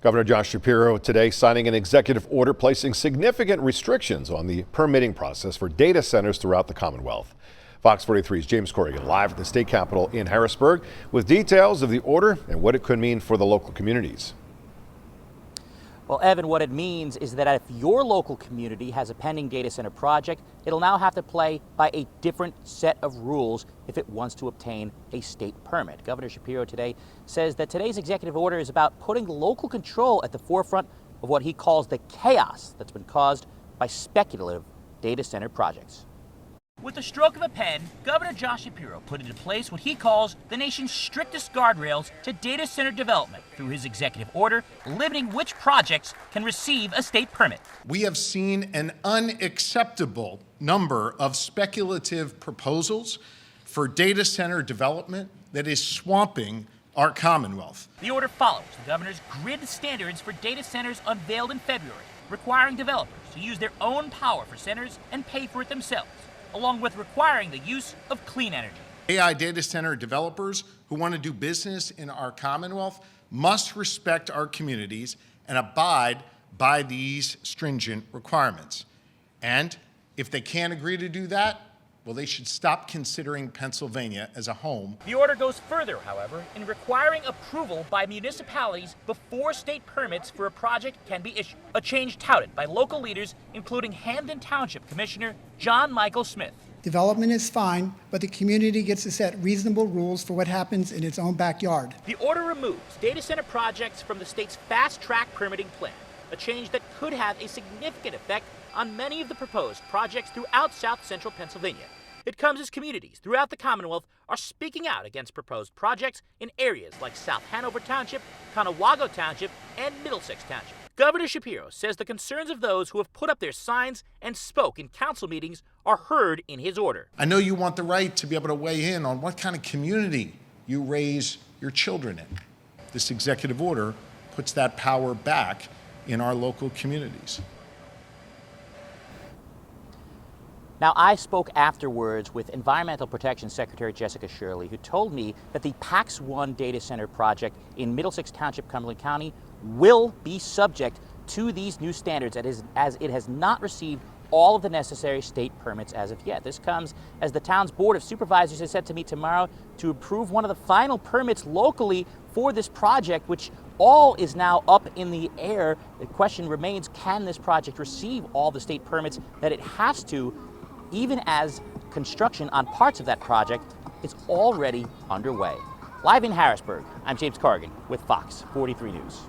Governor Josh Shapiro today signing an executive order placing significant restrictions on the permitting process for data centers throughout the Commonwealth. Fox 43's James Corrigan live at the state capitol in Harrisburg with details of the order and what it could mean for the local communities. Well, Evan, what it means is that if your local community has a pending data center project, it'll now have to play by a different set of rules if it wants to obtain a state permit. Governor Shapiro today says that today's executive order is about putting local control at the forefront of what he calls the chaos that's been caused by speculative data center projects. With the stroke of a pen, Governor Josh Shapiro put into place what he calls the nation's strictest guardrails to data center development through his executive order limiting which projects can receive a state permit. We have seen an unacceptable number of speculative proposals for data center development that is swamping our Commonwealth. The order follows the governor's grid standards for data centers unveiled in February, requiring developers to use their own power for centers and pay for it themselves, along with requiring the use of clean energy. AI data center developers who want to do business in our Commonwealth must respect our communities and abide by these stringent requirements. And if they can't agree to do that, well, they should stop considering Pennsylvania as a home. The order goes further, however, in requiring approval by municipalities before state permits for a project can be issued, a change touted by local leaders, including Hamden Township Commissioner John Michael Smith. Development is fine, but the community gets to set reasonable rules for what happens in its own backyard. The order removes data center projects from the state's fast-track permitting plan, a change that could have a significant effect on many of the proposed projects throughout south-central Pennsylvania. It comes as communities throughout the Commonwealth are speaking out against proposed projects in areas like South Hanover Township, Conewago Township, and Middlesex Township. Governor Shapiro says the concerns of those who have put up their signs and spoke in council meetings are heard in his order. I know you want the right to be able to weigh in on what kind of community you raise your children in. This executive order puts that power back in our local communities. Now, I spoke afterwards with Environmental Protection Secretary Jessica Shirley, who told me that the PAX 1 data center project in Middlesex Township, Cumberland County, will be subject to these new standards as it has not received all of the necessary state permits as of yet. This comes as the town's Board of Supervisors is set to meet tomorrow to approve one of the final permits locally for this project, which all is now up in the air. The question remains, can this project receive all the state permits that it has to, even as construction on parts of that project is already underway. Live in Harrisburg, I'm James Corrigan with Fox 43 News.